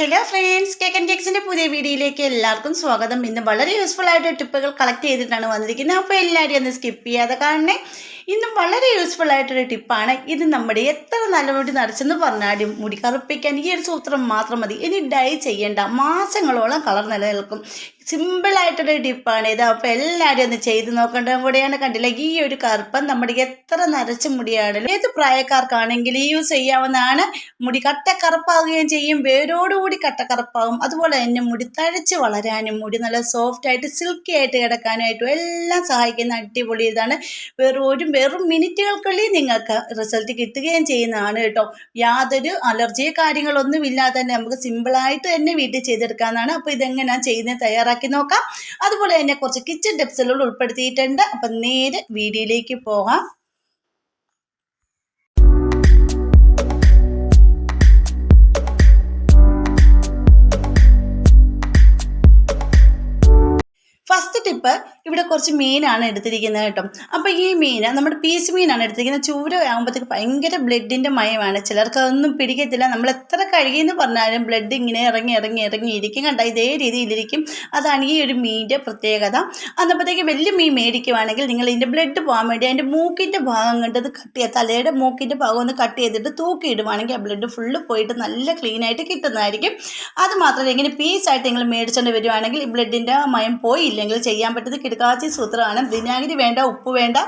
Hello friends, cake and കേക്സിൻ്റെ പുതിയ വീഡിയോയിലേക്ക് എല്ലാവർക്കും സ്വാഗതം. ഇന്ന് വളരെ യൂസ്ഫുൾ ആയിട്ട് ടിപ്പുകൾ കളക്ട് ചെയ്തിട്ടാണ് വന്നിരിക്കുന്നത്. അപ്പോൾ എല്ലാവരും ഒന്ന് സ്കിപ്പ് ചെയ്യാതെ കാണണേ. ഇന്നും വളരെ യൂസ്ഫുൾ ആയിട്ടൊരു ടിപ്പാണ് ഇത്. നമ്മുടെ എത്ര നല്ല മുടി നരച്ചെന്ന് പറഞ്ഞാലും മുടി കറുപ്പിക്കാൻ ഈ ഒരു സൂത്രം മാത്രം മതി. ഇനി ഡൈ ചെയ്യേണ്ട, മാസങ്ങളോളം കളർ നിലനിൽക്കും. സിമ്പിളായിട്ടൊരു ടിപ്പാണ് ഇത്. അപ്പോൾ എല്ലാവരും ഒന്ന് ചെയ്ത് നോക്കേണ്ടതും കൂടെയാണ്. കണ്ടില്ല, ഈ ഒരു കറുപ്പം നമ്മുടെ എത്ര നരച്ച മുടിയാണെങ്കിലും ഏത് പ്രായക്കാർക്കാണെങ്കിലും യൂസ് ചെയ്യാവുന്നതാണ്. മുടി കട്ടക്കറുപ്പാവുകയും ചെയ്യും, വേരോടുകൂടി കട്ടക്കറുപ്പാവും. അതുപോലെ തന്നെ മുടി തഴച്ച് വളരാനും മുടി നല്ല സോഫ്റ്റ് ആയിട്ട് സിൽക്കി ആയിട്ട് കിടക്കാനായിട്ടും എല്ലാം സഹായിക്കുന്ന അടിപൊളി ഇതാണ്. വെറും മിനിറ്റുകൾക്കുള്ളിൽ നിങ്ങൾക്ക് റിസൾട്ട് കിട്ടുകയും ചെയ്യുന്നതാണ് കേട്ടോ. യാതൊരു അലർജിയോ കാര്യങ്ങളൊന്നും ഇല്ലാതെ തന്നെ നമുക്ക് സിമ്പിളായിട്ട് തന്നെ വീട്ടിൽ ചെയ്തെടുക്കാവുന്നതാണ്. അപ്പോൾ ഇതെങ്ങനെയാണ് ചെയ്യുന്നത് തയ്യാറാക്കി നോക്കാം. അതുപോലെ തന്നെ കുറച്ച് കിച്ചൺ ടിപ്സുകൾ ഉൾപ്പെടുത്തിയിട്ടുണ്ട്. അപ്പം നേരെ വീഡിയോയിലേക്ക് പോകാം. ഫസ്റ്റ് ടിപ്പ്, ഇവിടെ കുറച്ച് മീനാണ് എടുത്തിരിക്കുന്നത് കേട്ടോ. അപ്പോൾ ഈ മീൻ നമ്മുടെ പീസ് മീനാണ് എടുത്തിരിക്കുന്നത്. ചൂര ആകുമ്പോഴത്തേക്ക് ഭയങ്കര ബ്ലഡിൻ്റെ മയമാണ്. ചിലർക്ക് അതൊന്നും പിടിക്കത്തില്ല. നമ്മൾ എത്ര കഴുകിയെന്ന് പറഞ്ഞാലും ബ്ലഡ് ഇങ്ങനെ ഇറങ്ങിയിരിക്കും. കണ്ട, ഇതേ രീതിയിലിരിക്കും. അതാണ് ഈ ഒരു മീനിൻ്റെ പ്രത്യേകത. അന്നപ്പോഴത്തേക്ക് വലിയ മീൻ മേടിക്കുവാണെങ്കിൽ നിങ്ങൾ ഇതിൻ്റെ ബ്ലഡ് പോകാൻ വേണ്ടി അതിൻ്റെ മൂക്കിൻ്റെ ഭാഗം കണ്ടത് കട്ട് ചെയ്യുക. തലയുടെ മൂക്കിൻ്റെ ഭാഗം ഒന്ന് കട്ട് ചെയ്തിട്ട് തൂക്കിയിടുവാണെങ്കിൽ ആ ബ്ലഡ് ഫുള്ള് പോയിട്ട് നല്ല ക്ലീനായിട്ട് കിട്ടുന്നതായിരിക്കും. അത് മാത്രമല്ല, ഇങ്ങനെ പീസായിട്ട് നിങ്ങൾ മേടിച്ചുകൊണ്ട് വരുവാണെങ്കിൽ ഈ ബ്ലഡിൻ്റെ മയം പോയില്ലെങ്കിൽ ചെയ്യാൻ പറ്റുന്നത് കിടക്കാച്ചി സൂത്രമാണ്. വിനാഗിരി വേണ്ട, ഉപ്പ് വേണ്ട,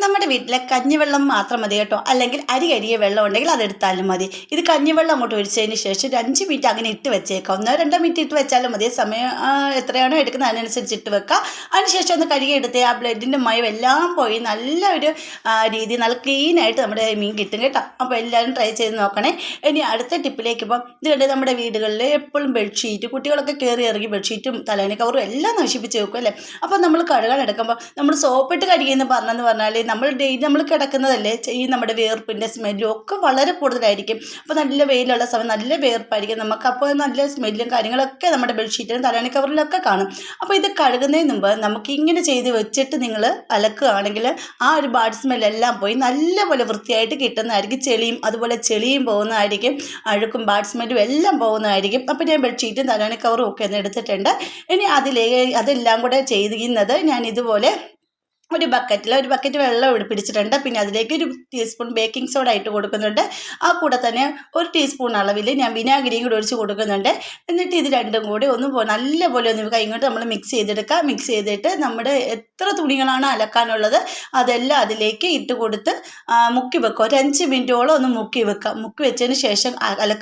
നമ്മുടെ വീട്ടിലെ കഞ്ഞിവെള്ളം മാത്രം മതി കേട്ടോ. അല്ലെങ്കിൽ കരിയ വെള്ളം ഉണ്ടെങ്കിൽ അതെടുത്താലും മതി. ഇത് കഞ്ഞിവെള്ളം അങ്ങോട്ട് ഒഴിച്ചതിന് ശേഷം ഒരു 5 മിനിറ്റ് അങ്ങനെ ഇട്ട് വെച്ചേക്കാം. 1-2 മിനിറ്റ് ഇട്ട് വെച്ചാലും മതി. സമയം എത്രയാണോ എടുക്കുന്നത് അതിനനുസരിച്ച് ഇട്ട് വെക്കുക. അതിനുശേഷം ഒന്ന് കഴുകിയെടുത്ത് ആ ബ്ലഡിൻ്റെ മയം എല്ലാം പോയി നല്ലൊരു രീതി നല്ല ക്ലീനായിട്ട് നമ്മുടെ മീൻ കിട്ടും കേട്ടോ. അപ്പോൾ എല്ലാവരും ട്രൈ ചെയ്ത് നോക്കണേ. ഇനി അടുത്ത ടിപ്പിലേക്ക് ഇപ്പം ഇത് കണ്ട്, നമ്മുടെ വീടുകളിൽ എപ്പോഴും ബെഡ്ഷീറ്റ് കുട്ടികളൊക്കെ കയറി ഇറങ്ങി ബെഡ്ഷീറ്റും തലേണി കവറും എല്ലാം നശിപ്പിച്ച് വെക്കും അല്ലേ. അപ്പോൾ നമ്മൾ കഴുകാൻ എടുക്കുമ്പോൾ നമ്മൾ സോപ്പിട്ട് കഴുകിയെന്ന് പറഞ്ഞാൽ നമ്മൾ ഡെയിലി നമ്മൾ കിടക്കുന്നതല്ലേ, ഈ നമ്മുടെ വേർപ്പിൻ്റെ സ്മെല്ലും ഒക്കെ വളരെ കൂടുതലായിരിക്കും. അപ്പോൾ നല്ല വെയിലുള്ള സമയം നല്ല വേർപ്പായിരിക്കും നമുക്ക്. അപ്പോൾ നല്ല സ്മെല്ലും കാര്യങ്ങളൊക്കെ നമ്മുടെ ബെഡ്ഷീറ്റിലും തലേണി കവറിലൊക്കെ കാണും. അപ്പോൾ ഇത് കഴുകുന്നതിന് മുമ്പ് നമുക്ക് ഇങ്ങനെ ചെയ്ത് വെച്ചിട്ട് നിങ്ങൾ അലക്കുകയാണെങ്കിൽ ആ ഒരു ബാഡ് സ്മെല്ലെല്ലാം പോയി നല്ലപോലെ വൃത്തിയായിട്ട് കിട്ടുന്നതായിരിക്കും. ചെളിയും പോകുന്നതായിരിക്കും, അഴുക്കും ബാഡ് സ്മെല്ലും എല്ലാം പോകുന്നതായിരിക്കും. അപ്പോൾ ഞാൻ ബെഡ്ഷീറ്റും തലേണി കവറും ഒക്കെ ഒന്ന് എടുത്തിട്ടുണ്ട്. ഇനി അതെല്ലാം കൂടെ ചെയ്യുന്നത് ഞാൻ ഇതുപോലെ ഒരു ബക്കറ്റ് വെള്ളം പിടിച്ചിട്ടുണ്ട്. പിന്നെ അതിലേക്ക് 1 ടീസ്പൂൺ ബേക്കിംഗ് സോഡ ഇട്ട് കൊടുക്കുന്നുണ്ട്. ആ കൂടെ തന്നെ 1 ടീസ്പൂൺ അളവിൽ ഞാൻ വിനാഗിരിയും കൂടി ഒഴിച്ച് കൊടുക്കുന്നുണ്ട്. എന്നിട്ട് ഇത് രണ്ടും കൂടി നല്ലപോലെ ഒന്ന് കൈ കൊണ്ട് നമ്മൾ മിക്സ് ചെയ്തെടുക്കുക. മിക്സ് ചെയ്തിട്ട് നമ്മുടെ എത്ര തുണികളാണ് അലക്കാനുള്ളത് അതെല്ലാം അതിലേക്ക് ഇട്ട് കൊടുത്ത് മുക്കി വെക്കുക. ഒരു 5 മിനിറ്റോളം ഒന്ന് മുക്കി വെക്കുക. മുക്കി വെച്ചതിന് ശേഷം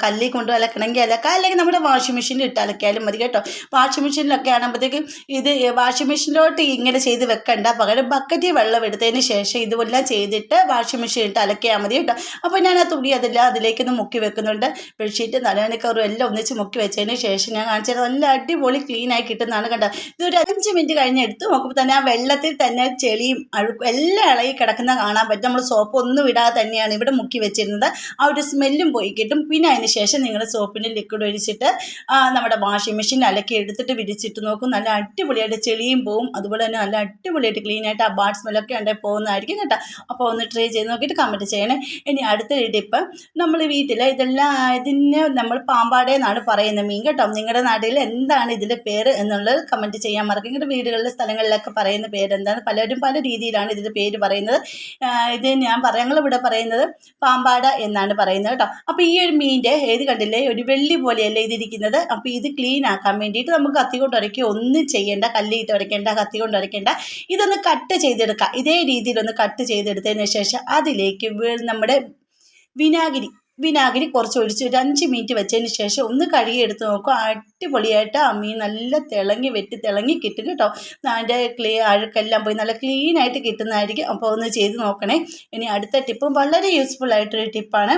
കല്ലിൽ കൊണ്ട് അലക്കണമെങ്കിൽ അലക്കുക, അല്ലെങ്കിൽ നമ്മുടെ വാഷിംഗ് മെഷീനിൽ ഇട്ട് അലക്കിയാലും മതി കേട്ടോ. വാഷിംഗ് മെഷീനിലൊക്കെ ആകുമ്പോഴത്തേക്കും ഇത് വാഷിംഗ് മെഷീനിലോട്ട് ഇങ്ങനെ ചെയ്ത് വെക്കണ്ട, പകരം ബക്കറ്റിൽ വെള്ളം എടുത്തതിന് ശേഷം ഇതുമെല്ലാം ചെയ്തിട്ട് വാഷിംഗ് മെഷീൻ ഇട്ട് അലക്കിയാൽ മതി കേട്ടോ. അപ്പോൾ ഞാൻ ആ തുണി അതിലേക്കൊന്ന് മുക്കി വെക്കുന്നുണ്ട്. ബെഡ്ഷീറ്റ് തലേണി കവറും എല്ലാം ഒന്നിച്ച് മുക്കി വെച്ചതിന് ശേഷം ഞാൻ കാണിച്ചത് നല്ല അടിപൊളി ക്ലീനായി കിട്ടുന്നതാണ് കേട്ടോ. ഇതൊരു 5 മിനിറ്റ് കഴിഞ്ഞ് എടുത്ത് നോക്കുമ്പോൾ തന്നെ ആ വെള്ളത്തിൽ തന്നെ ചെളിയും അഴുക്കും എല്ലാം ഇളകി കിടക്കുന്ന കാണാൻ പറ്റും. നമ്മൾ സോപ്പ് ഒന്നും ഇടാതെ തന്നെയാണ് ഇവിടെ മുക്കി വെച്ചിരുന്നത്. ആ ഒരു സ്മെല്ലും പോയി കിട്ടും. പിന്നെ അതിന് ശേഷം നിങ്ങൾ സോപ്പിൻ്റെ ലിക്വിഡ് ഒഴിച്ചിട്ട് നമ്മുടെ വാഷിംഗ് മെഷീനിൽ അലക്കി എടുത്തിട്ട് വിരിച്ചിട്ട് നോക്കും. നല്ല അടിപൊളിയായിട്ട് ചെളിയും പോവും. അതുപോലെ തന്നെ നല്ല അടിപൊളിയായിട്ട് ക്ലീനായിട്ട് ആ ബാഡ് സ്മെല്ലൊക്കെ ഉണ്ടെങ്കിൽ പോകുന്നതായിരിക്കും കേട്ടോ. അപ്പോൾ ഒന്ന് ട്രൈ ചെയ്ത് നോക്കിയിട്ട് കമൻറ്റ് ചെയ്യണേ. ഇനി അടുത്ത ടിപ്പ്, നമ്മൾ വീട്ടിൽ ഇതിന് നമ്മൾ പാമ്പാടേ എന്നാണ് പറയുന്നത് മീൻ കേട്ടോ. നിങ്ങളുടെ നാട്ടിൽ എന്താണ് ഇതിൻ്റെ പേര് എന്നുള്ളത് കമൻറ്റ് ചെയ്യാൻ മറക്കും. നിങ്ങളുടെ വീടുകളിലെ സ്ഥലങ്ങളിലൊക്കെ പറയുന്ന പേരെന്താണ്? പലരും പല രീതിയിലാണ് ഇതിൻ്റെ പേര് പറയുന്നത്. ഇത് ഞങ്ങളിവിടെ പറയുന്നത് പാമ്പാട എന്നാണ് പറയുന്നത് കേട്ടോ. അപ്പോൾ ഈ ഒരു മീനിൻ്റെ കണ്ടില്ലേ, ഒരു വെള്ളി പോലെയല്ലേ ഇതിരിക്കുന്നത്. അപ്പോൾ ഇത് ക്ലീൻ ആക്കാൻ വേണ്ടിയിട്ട് നമുക്ക് കത്തി കൊണ്ട് ഉരയ്ക്കുക ഒന്നും ചെയ്യേണ്ട, കല്ലിട്ട് ഉരയ്ക്കേണ്ട, കത്തി കൊണ്ട് ഉരയ്ക്കേണ്ട. ഇതൊന്ന് കട്ട് ചെയ്തെടുക്കുക. ഇതേ രീതിയിലൊന്ന് കട്ട് ചെയ്തെടുത്തതിന് ശേഷം അതിലേക്ക് നമ്മുടെ വിനാഗിരി കുറച്ച് ഒഴിച്ച് ഒരു 5 മിനിറ്റ് വെച്ചതിന് ശേഷം ഒന്ന് കഴുകിയെടുത്ത് നോക്കുക. അടിപൊളിയായിട്ട് ആ മീൻ നല്ല തിളങ്ങി കിട്ടും കേട്ടോ. അതിൻ്റെ അഴുക്കെല്ലാം പോയി നല്ല ക്ലീനായിട്ട് കിട്ടുന്നതായിരിക്കും. അപ്പോൾ ഒന്ന് ചെയ്ത് നോക്കണേ. ഇനി അടുത്ത ടിപ്പും വളരെ യൂസ്ഫുൾ ആയിട്ടൊരു ടിപ്പാണ്.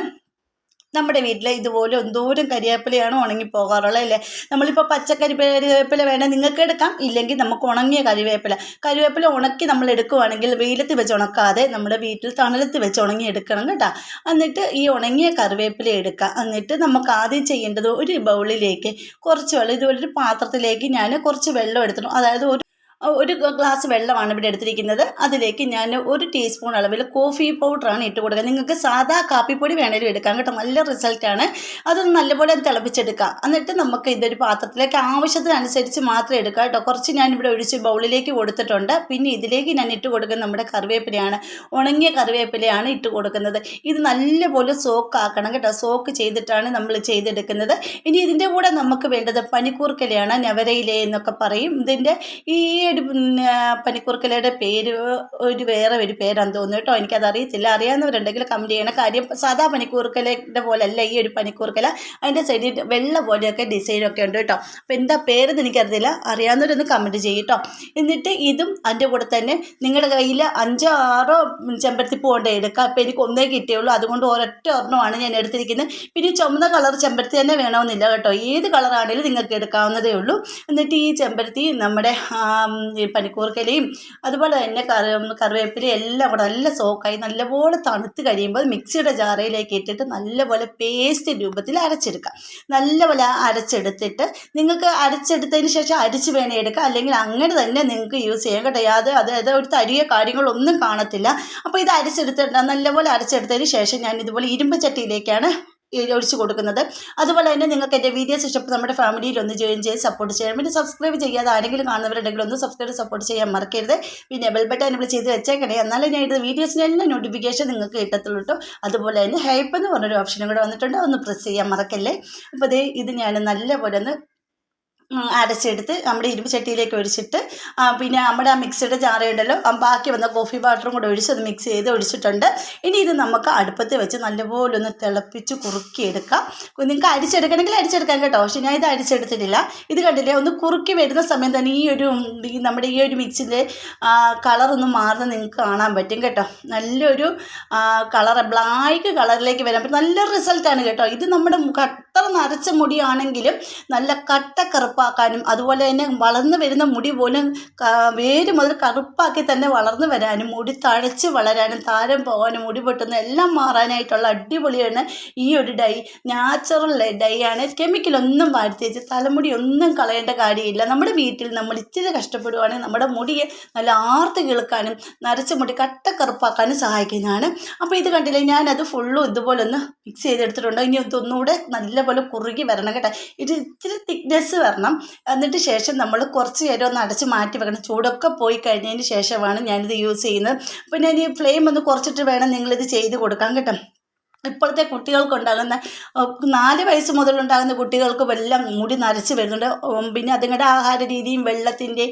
നമ്മുടെ വീട്ടിൽ ഇതുപോലെ എന്തോരം കരിവേപ്പിലയാണ് ഉണങ്ങിപ്പോകാറുള്ളത് അല്ലേ. നമ്മളിപ്പോൾ കരിവേപ്പില വേണേൽ നിങ്ങൾക്ക് എടുക്കാം, ഇല്ലെങ്കിൽ നമുക്ക് ഉണങ്ങിയ കരിവേപ്പില ഉണക്കി നമ്മൾ എടുക്കുവാണെങ്കിൽ വെയിലത്ത് വെച്ച് ഉണക്കാതെ നമ്മുടെ വീട്ടിൽ തണലത്ത് വെച്ച് ഉണങ്ങി എടുക്കണം കേട്ടോ. എന്നിട്ട് ഈ ഉണങ്ങിയ കറിവേപ്പില എടുക്കുക. എന്നിട്ട് നമുക്ക് ആദ്യം ചെയ്യേണ്ടത് ഒരു ബൗളിലേക്ക് കുറച്ച് വെള്ളം, ഇതുപോലൊരു പാത്രത്തിലേക്ക് ഞാൻ കുറച്ച് വെള്ളം എടുത്തിട്ടുണ്ട്. അതായത് ഒരു ഗ്ലാസ് വെള്ളമാണ് ഇവിടെ എടുത്തിരിക്കുന്നത്. അതിലേക്ക് ഞാൻ 1 ടീസ്പൂൺ അളവിൽ കോഫി പൗഡറാണ് ഇട്ട് കൊടുക്കുക. നിങ്ങൾക്ക് സാധാ കാപ്പിപ്പൊടി വേണേലും എടുക്കാം കേട്ടോ, നല്ല റിസൾട്ടാണ്. അതൊന്ന് നല്ലപോലെ തിളപ്പിച്ചെടുക്കുക. എന്നിട്ട് നമുക്ക് ഇതൊരു പാത്രത്തിലേക്ക് ആവശ്യത്തിനനുസരിച്ച് മാത്രം എടുക്കുക കേട്ടോ. കുറച്ച് ഞാനിവിടെ ഒഴിച്ച് ബൗളിലേക്ക് കൊടുത്തിട്ടുണ്ട്. പിന്നെ ഇതിലേക്ക് ഞാൻ ഇട്ട് കൊടുക്കുന്നത് നമ്മുടെ കറിവേപ്പിലയാണ്, ഉണങ്ങിയ കറിവേപ്പിലയാണ് ഇട്ട് കൊടുക്കുന്നത്. ഇത് നല്ലപോലെ സോക്ക് ആക്കണം കേട്ടോ, സോക്ക് ചെയ്തിട്ടാണ് നമ്മൾ ചെയ്തെടുക്കുന്നത്. ഇനി ഇതിൻ്റെ കൂടെ നമുക്ക് വേണ്ടത് പനിക്കൂർക്കലയാണ്, നവരയില എന്നൊക്കെ പറയും. ഇതിൻ്റെ ഈ ഒരു പനിക്കൂർക്കലയുടെ പേര് വേറെ ഒരു പേരാന്ന് തോന്നുന്നു കേട്ടോ, എനിക്കത് അറിയത്തില്ല. അറിയാവുന്നവരുണ്ടെങ്കിൽ കമൻറ്റ് ചെയ്യണം. കാര്യം സാധാ പനിക്കൂർക്കലയുടെ പോലെയല്ല ഈ ഒരു പനിക്കൂർക്കല, അതിൻ്റെ സൈഡിൽ വെള്ള പോലെയൊക്കെ ഡിസൈനൊക്കെ ഉണ്ട് കേട്ടോ. അപ്പോൾ എന്താ പേരെന്ന് എനിക്കറിയില്ല, അറിയാവുന്നവരൊന്ന് കമൻറ്റ് ചെയ്യും കേട്ടോ. എന്നിട്ട് ഇതും അതിൻ്റെ കൂടെ തന്നെ നിങ്ങളുടെ കയ്യിൽ 5-6 ചെമ്പരത്തിപ്പൂ കൊണ്ട് എടുക്കുക. അപ്പോൾ എനിക്ക് ഒന്നേ കിട്ടിയുള്ളൂ, അതുകൊണ്ട് ഒരൊറ്റ ഒരെണ്ണമാണ് ഞാൻ എടുത്തിരിക്കുന്നത്. പിന്നെ ചുമന്ന കളർ ചെമ്പരത്തി തന്നെ വേണമെന്നില്ല കേട്ടോ, ഏത് കളറാണെങ്കിലും നിങ്ങൾക്ക് എടുക്കാവുന്നതേ ഉള്ളൂ. എന്നിട്ട് ഈ ചെമ്പരത്തി നമ്മുടെ ഈ പനിക്കൂർക്കലയും അതുപോലെ തന്നെ കറിവേപ്പിലയും എല്ലാം കൂടെ നല്ല സോക്കായി നല്ലപോലെ തണുത്ത് കഴിയുമ്പോൾ മിക്സിയുടെ ജാറയിലേക്ക് ഇട്ടിട്ട് നല്ലപോലെ പേസ്റ്റ് രൂപത്തിൽ അരച്ചെടുക്കാം. നല്ലപോലെ അരച്ചെടുത്തിട്ട് നിങ്ങൾക്ക് അരച്ചെടുത്തതിന് ശേഷം അരിച്ച് വേണേ എടുക്കാം, അല്ലെങ്കിൽ അങ്ങനെ തന്നെ നിങ്ങൾക്ക് യൂസ് ചെയ്യാം കേട്ടോ. അതായത് ഒരു തരിയോ കാര്യങ്ങളൊന്നും കാണത്തില്ല. അപ്പോൾ ഇത് അരച്ചെടുത്തിട്ട് നല്ലപോലെ അരച്ചെടുത്തതിന് ശേഷം ഞാൻ ഇതുപോലെ ഇരുമ്പ് ചട്ടിയിലേക്കാണ് ഒഴിച്ച് കൊടുക്കുന്നത്. അതുപോലെ തന്നെ നിങ്ങൾക്ക് എൻ്റെ വീഡിയോസ് ഇഷ്ടപ്പെട്ട് നമ്മുടെ ഫാമിലിയിൽ ഒന്ന് ജോയിൻ ചെയ്ത് സപ്പോർട്ട് ചെയ്യാം. പിന്നെ സബ്സ്ക്രൈബ് ചെയ്യാതെ ആരെങ്കിലും കാണുന്നവരുണ്ടെങ്കിൽ ഒന്ന് സബ്സ്ക്രൈബ് സപ്പോർട്ട് ചെയ്യാൻ മറക്കരുത്. പിന്നെ ബെൽ ബട്ടൺ എനേബിൾ ചെയ്ത് വെച്ചേക്കണേ, എന്നാലും ഞാൻ ഇത് വീഡിയോസിൻ്റെ എല്ലാം നോട്ടിഫിക്കേഷൻ നിങ്ങൾക്ക് കിട്ടത്തുള്ളൂ കേട്ടോ. അതുപോലെ തന്നെ ഹൈപ്പ് എന്ന് പറഞ്ഞൊരു ഓപ്ഷനും കൂടെ വന്നിട്ടുണ്ട്, ഒന്ന് പ്രസ് ചെയ്യാൻ മറക്കല്ലേ. അപ്പോൾ ഇത് ഞാൻ നല്ലപോലെ ഒന്ന് അരച്ചെടുത്ത് നമ്മുടെ ഇരുമ്പ് ചട്ടിയിലേക്ക് ഒഴിച്ചിട്ട് പിന്നെ നമ്മുടെ ആ മിക്സിയുടെ ജാറയുണ്ടല്ലോ, ബാക്കി വന്ന കോഫി പൗഡറും കൂടെ ഒഴിച്ച് അത് മിക്സ് ചെയ്ത് ഒഴിച്ചിട്ടുണ്ട്. ഇനി ഇത് നമുക്ക് അടുപ്പത്ത് വെച്ച് നല്ലപോലെ ഒന്ന് തിളപ്പിച്ച് കുറുക്കിയെടുക്കാം. നിങ്ങൾക്ക് അരിച്ചെടുക്കണമെങ്കിൽ അരിച്ചെടുക്കാം കേട്ടോ, പക്ഷെ ഞാൻ ഇത് അരിച്ചെടുത്തിട്ടില്ല. ഇത് കണ്ടില്ലേ, ഒന്ന് കുറുക്കി വരുന്ന സമയം തന്നെ നമ്മുടെ ഈ ഒരു മിക്സിൻ്റെ കളറൊന്ന് മാറുന്നത് നിങ്ങൾക്ക് കാണാൻ പറ്റും കേട്ടോ. നല്ലൊരു ബ്ലാക്ക് കളറിലേക്ക് വരാൻ പറ്റും, നല്ല റിസൾട്ടാണ് കേട്ടോ. ഇത് നമ്മുടെ അത്ര നരച്ച മുടിയാണെങ്കിലും നല്ല കറുപ്പാക്കാനും അതുപോലെ തന്നെ വളർന്നു വരുന്ന മുടി പോലും വേര് മുതൽ കറുപ്പാക്കി തന്നെ വളർന്നു വരാനും മുടി തഴച്ച് വളരാനും താരം പോകാനും മുടി പൊട്ടുന്ന എല്ലാം മാറാനായിട്ടുള്ള അടിപൊളിയാണ് ഈ ഒരു ഡൈ. നാച്ചുറൽ ഡൈ ആണ്, കെമിക്കലൊന്നും വരുത്തിച്ച് തലമുടി ഒന്നും കളയേണ്ട കാര്യമില്ല. നമ്മുടെ വീട്ടിൽ നമ്മൾ ഇച്ചിരി കഷ്ടപ്പെടുവാണെങ്കിൽ നമ്മുടെ മുടിയെ നല്ല ആർത്ത് കിളുക്കാനും നരച്ച മുടി കറുപ്പാക്കാനും സഹായിക്കുന്നതാണ്. അപ്പോൾ ഇത് കണ്ടില്ലേ, ഞാനത് ഫുള്ളും ഇതുപോലെ ഒന്ന് മിക്സ് ചെയ്തെടുത്തിട്ടുണ്ട്. ഇനി ഒന്നുകൂടെ നല്ലപോലെ കുറുകി വരണം കേട്ടോ, ഇത് ഇച്ചിരി തിക്നെസ് വരണം. എന്നിട്ട് ശേഷം നമ്മൾ കുറച്ച് നേരം ഒന്ന് അടച്ച് മാറ്റി വെക്കണം. ചൂടൊക്കെ പോയി കഴിഞ്ഞതിന് ശേഷമാണ് ഞാനിത് യൂസ് ചെയ്യുന്നത്. അപ്പോൾ ഞാൻ ഈ ഫ്ലെയിം ഒന്ന് കുറച്ചിട്ട് വേണം നിങ്ങളിത് ചെയ്ത് കൊടുക്കാൻ കേട്ടോ. ഇപ്പോഴത്തെ കുട്ടികൾക്കുണ്ടാകുന്ന 4 വയസ്സ് മുതലുണ്ടാകുന്ന കുട്ടികൾക്കും എല്ലാം മുടി നരച്ച് വരുന്നുണ്ട്. പിന്നെ അതുങ്ങളുടെ ആഹാര രീതിയും വെള്ളത്തിൻ്റെ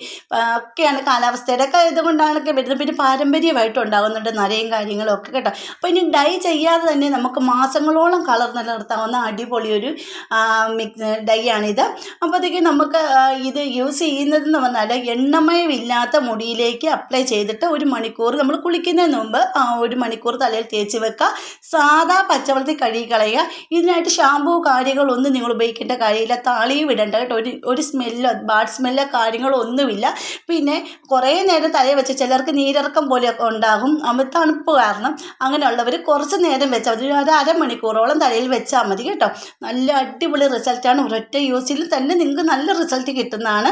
ഒക്കെയാണ്, കാലാവസ്ഥയുടെ ഒക്കെ ഇതുകൊണ്ടാണൊക്കെ വരുന്നത്. പിന്നെ പാരമ്പര്യമായിട്ട് ഉണ്ടാകുന്നുണ്ട് നരയും കാര്യങ്ങളും ഒക്കെ കേട്ടോ. അപ്പോൾ ഇനി ഡൈ ചെയ്യാതെ തന്നെ നമുക്ക് മാസങ്ങളോളം കളർ നിലനിർത്താവുന്ന അടിപൊളി ഒരു ഡൈ ആണിത്. അപ്പോഴത്തേക്കും നമുക്ക് ഇത് യൂസ് ചെയ്യുന്നതെന്ന് പറഞ്ഞാൽ എണ്ണമയമില്ലാത്ത മുടിയിലേക്ക് അപ്ലൈ ചെയ്തിട്ട് 1 മണിക്കൂർ നമ്മൾ കുളിക്കുന്നതിന് മുമ്പ് 1 മണിക്കൂർ തലയിൽ തേച്ച് വെക്കുക. സാധാ പച്ചവെള്ളത്തിൽ കഴുകി കളയുക. ഇതിനായിട്ട് ഷാമ്പൂ കാര്യങ്ങളൊന്നും നിങ്ങൾ ഉപയോഗിക്കേണ്ട കാര്യമില്ല, താളിയും ഇടേണ്ട കേട്ടോ. ഒരു സ്മെല്ലോ ബാഡ് സ്മെല്ലോ കാര്യങ്ങളോ ഒന്നുമില്ല. പിന്നെ കുറേ നേരം തലയിൽ വെച്ച് ചിലർക്ക് നീരിറക്കം പോലെയൊക്കെ ഉണ്ടാകും, തണുപ്പ് കാരണം. അങ്ങനെയുള്ളവർ കുറച്ച് നേരം വെച്ചാൽ മതി, ഒരു അരമണിക്കൂറോളം തലയിൽ വെച്ചാൽ മതി കേട്ടോ. നല്ല അടിപൊളി റിസൾട്ടാണ്, ഒരൊറ്റ യൂസിൽ തന്നെ നിങ്ങൾക്ക് നല്ല റിസൾട്ട് കിട്ടുന്നതാണ്.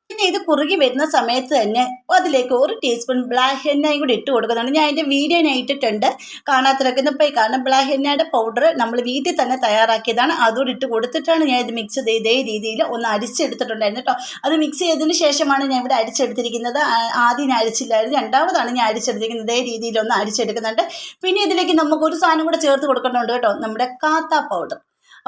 പിന്നെ ഇത് കുറുകി വരുന്ന സമയത്ത് തന്നെ അതിലേക്ക് 1 ടീസ്പൂൺ ബ്ലാക്ക് ഹെന്നയും കൂടി ഇട്ട് കൊടുക്കുന്നുണ്ട്. ഞാൻ അതിൻ്റെ വീഡിയോ ഞാൻ ഇട്ടിട്ടുണ്ട്, കാണാത്തിരക്കുന്ന പോയി കാരണം. ബ്ലാക്ക് ഹെന്നയുടെ പൗഡർ നമ്മൾ വീട്ടിൽ തന്നെ തയ്യാറാക്കിയതാണ്, അതുകൂടി ഇട്ട് കൊടുത്തിട്ടാണ് ഞാൻ ഇത് മിക്സ് ചെയ്ത് ഇതേ രീതിയിൽ ഒന്ന് അരിച്ചെടുത്തിട്ടുണ്ടായിരുന്നു കേട്ടോ. അത് മിക്സ് ചെയ്തതിന് ശേഷമാണ് ഞാൻ ഇവിടെ അരിച്ചെടുത്തിരിക്കുന്നത്. ആദ്യം ഞാൻ അരിച്ചില്ലായിരുന്നു, രണ്ടാമതാണ് ഞാൻ അരിച്ചെടുത്തിരിക്കുന്നത്. ഇതേ രീതിയിലൊന്ന് അരിച്ചെടുക്കുന്നുണ്ട്. പിന്നെ ഇതിലേക്ക് നമുക്കൊരു സാധനം കൂടെ ചേർത്ത് കൊടുക്കുന്നുണ്ട് കേട്ടോ, നമ്മുടെ കാത്ത പൗഡർ.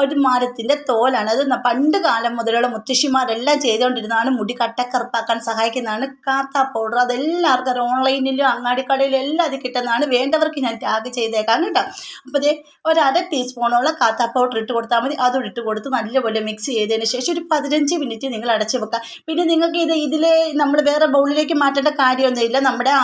ഒരു മരത്തിൻ്റെ തോലാണ് അത്. പണ്ട് കാലം മുതലുള്ള മുത്തശ്ശിമാരെല്ലാം ചെയ്തുകൊണ്ടിരുന്നതാണ്, മുടി കറുപ്പാക്കാൻ സഹായിക്കുന്നതാണ് കാത്ത പൗഡർ. അതെല്ലാവർക്കും ഓൺലൈനിലും അങ്ങാടിക്കടയിലും എല്ലാം അത് കിട്ടുന്നതാണ്. വേണ്ടവർക്ക് ഞാൻ ടാഗ് ചെയ്തേക്കാം കേട്ടോ. അപ്പോൾ ഇത് 1/2 ടീസ്പൂണോളം കാത്ത പൗഡർ ഇട്ട് കൊടുത്താൽ മതി. അതും ഇട്ട് കൊടുത്ത് നല്ലപോലെ മിക്സ് ചെയ്തതിന് ശേഷം ഒരു 15 മിനിറ്റ് നിങ്ങൾ അടച്ച് വെക്കുക. പിന്നെ നിങ്ങൾക്ക് ഇതിൽ നമ്മൾ വേറെ ബൗളിലേക്ക് മാറ്റേണ്ട കാര്യമൊന്നുമില്ല. നമ്മുടെ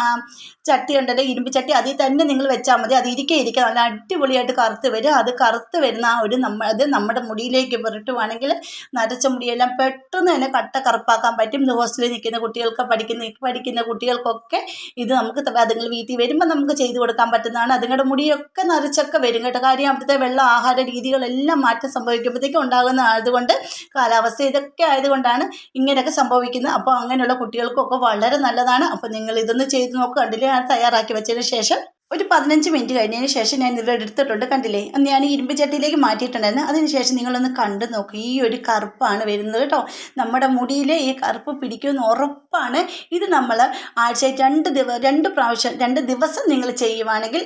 ചട്ടി ഉണ്ടല്ലോ, ഇരുമ്പ് ചട്ടി, അതിൽ തന്നെ നിങ്ങൾ വെച്ചാൽ മതി. അത് ഇരിക്കുക നല്ല അടിപൊളിയായിട്ട് കറുത്ത് വരും. അത് കറുത്ത് വരുന്ന ആ ഒരു അത് നമ്മുടെ മുടിയിലേക്ക് പുരട്ടുവാണെങ്കിൽ നരച്ച മുടിയെല്ലാം പെട്ടെന്ന് തന്നെ കട്ട കറുപ്പാക്കാൻ പറ്റും. ഇത് ഹോസ്റ്റലിൽ നിൽക്കുന്ന കുട്ടികൾക്ക് പഠിക്കുന്ന കുട്ടികൾക്കൊക്കെ ഇത് നമുക്ക് അതുങ്ങൾ വീട്ടിൽ വരുമ്പോൾ നമുക്ക് ചെയ്തു കൊടുക്കാൻ പറ്റുന്നതാണ്. അതുങ്ങളുടെ മുടിയൊക്കെ നരച്ചൊക്കെ വരും കേട്ടോ. കാര്യം അവിടുത്തെ വെള്ളം ആഹാര രീതികളെല്ലാം മാറ്റം സംഭവിക്കുമ്പോഴത്തേക്കും ഉണ്ടാകുന്ന ആയതുകൊണ്ട് കാലാവസ്ഥ ഇതൊക്കെ ആയതുകൊണ്ടാണ് ഇങ്ങനെയൊക്കെ സംഭവിക്കുന്നത്. അപ്പോൾ അങ്ങനെയുള്ള കുട്ടികൾക്കൊക്കെ വളരെ നല്ലതാണ്. അപ്പോൾ നിങ്ങൾ ഇതൊന്ന് ചെയ്ത് നോക്കുക. കണ്ടില്ലേ, ഞാൻ തയ്യാറാക്കി വെച്ചതിന് ശേഷം ഒരു 15 മിനിറ്റ് കഴിഞ്ഞതിന് ശേഷം ഞാൻ ഇത് എടുത്തിട്ടുണ്ട്. കണ്ടില്ലേ, ഞാൻ ഇരുമ്പ് ചട്ടിയിലേക്ക് മാറ്റിയിട്ടുണ്ടായിരുന്നു. അതിനുശേഷം നിങ്ങളൊന്ന് കണ്ടു നോക്കുക. ഈ ഒരു കറുപ്പാണ് വരുന്നത് കേട്ടോ. നമ്മുടെ മുടിയിൽ ഈ കറുപ്പ് പിടിക്കുമെന്ന് ഉറപ്പാണ്. ഇത് നമ്മൾ ആഴ്ചയിൽ 2 ദിവസം നിങ്ങൾ ചെയ്യുവാണെങ്കിൽ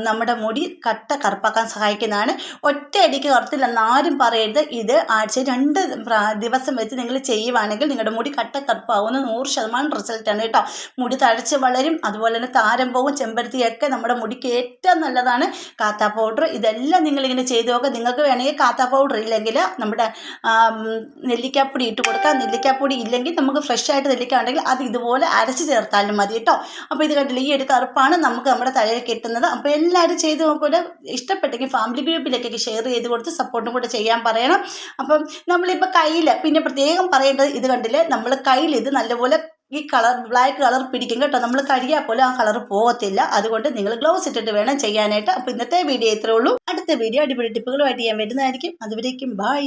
നമ്മുടെ മുടി കട്ട കറുപ്പാക്കാൻ സഹായിക്കുന്നതാണ്. ഒറ്റയടിക്ക് കറുത്തില്ലെന്ന് ആരും പറയരുത്. ഇത് ആഴ്ചയിൽ 2 ദിവസം വെച്ച് നിങ്ങൾ ചെയ്യുവാണെങ്കിൽ നിങ്ങളുടെ മുടി കട്ട കറുപ്പാവുന്ന 100% റിസൾട്ടാണ് കേട്ടോ. മുടി തഴച്ച് വളരും, അതുപോലെ തന്നെ താരം പോകും. ചെമ്പരത്തിയൊക്കെ നമ്മുടെ മുടിക്ക് ഏറ്റവും നല്ലതാണ്. കാത്താ പൗഡർ ഇതെല്ലാം നിങ്ങളിങ്ങനെ ചെയ്ത് നോക്കുക. നിങ്ങൾക്ക് വേണമെങ്കിൽ കാത്താ പൗഡർ ഇല്ലെങ്കിൽ നമ്മുടെ നെല്ലിക്കാപ്പൊടി ഇട്ട് കൊടുക്കാം. നെല്ലിക്കാപ്പൊടി ഇല്ലെങ്കിൽ നമുക്ക് ഫ്രഷ് ആയിട്ട് നെല്ലിക്ക ഉണ്ടെങ്കിൽ അത് ഇതുപോലെ അരച്ച് ചേർത്താലും മതി കേട്ടോ. അപ്പോൾ ഇത് കണ്ടില്ല, ഈ ഒരു കറുപ്പാണ് നമുക്ക് നമ്മുടെ തലയിൽ കിട്ടുന്നത്. അപ്പോൾ എല്ലാവരും ചെയ്ത് നോക്കുക. ഇഷ്ടപ്പെട്ടെങ്കിൽ ഫാമിലി ഗ്രൂപ്പിലേക്കൊക്കെ ഷെയർ ചെയ്ത് കൊടുത്ത് സപ്പോർട്ടും കൂടെ ചെയ്യാൻ പറയണം. അപ്പം നമ്മളിപ്പോൾ കയ്യിൽ പിന്നെ പ്രത്യേകം പറയേണ്ടത്, ഇത് കണ്ടില്ലേ, നമ്മൾ കയ്യിൽ ഇത് നല്ലപോലെ ഈ ബ്ലാക്ക് കളർ പിടിക്കും കേട്ടോ. നമ്മൾ കഴുകിയാൽ പോലും ആ കളർ പോകത്തില്ല. അതുകൊണ്ട് നിങ്ങൾ ഗ്ലൗസ് ഇട്ടിട്ട് വേണം ചെയ്യാനായിട്ട്. അപ്പോൾ ഇന്നത്തെ വീഡിയോ ഇത്രേ ഉള്ളൂ. അടുത്ത വീഡിയോ അടിപൊളി ടിപ്പുകളുമായിട്ട് ഞാൻ വരുന്നതായിരിക്കും. അതുവരേക്കും ബൈ.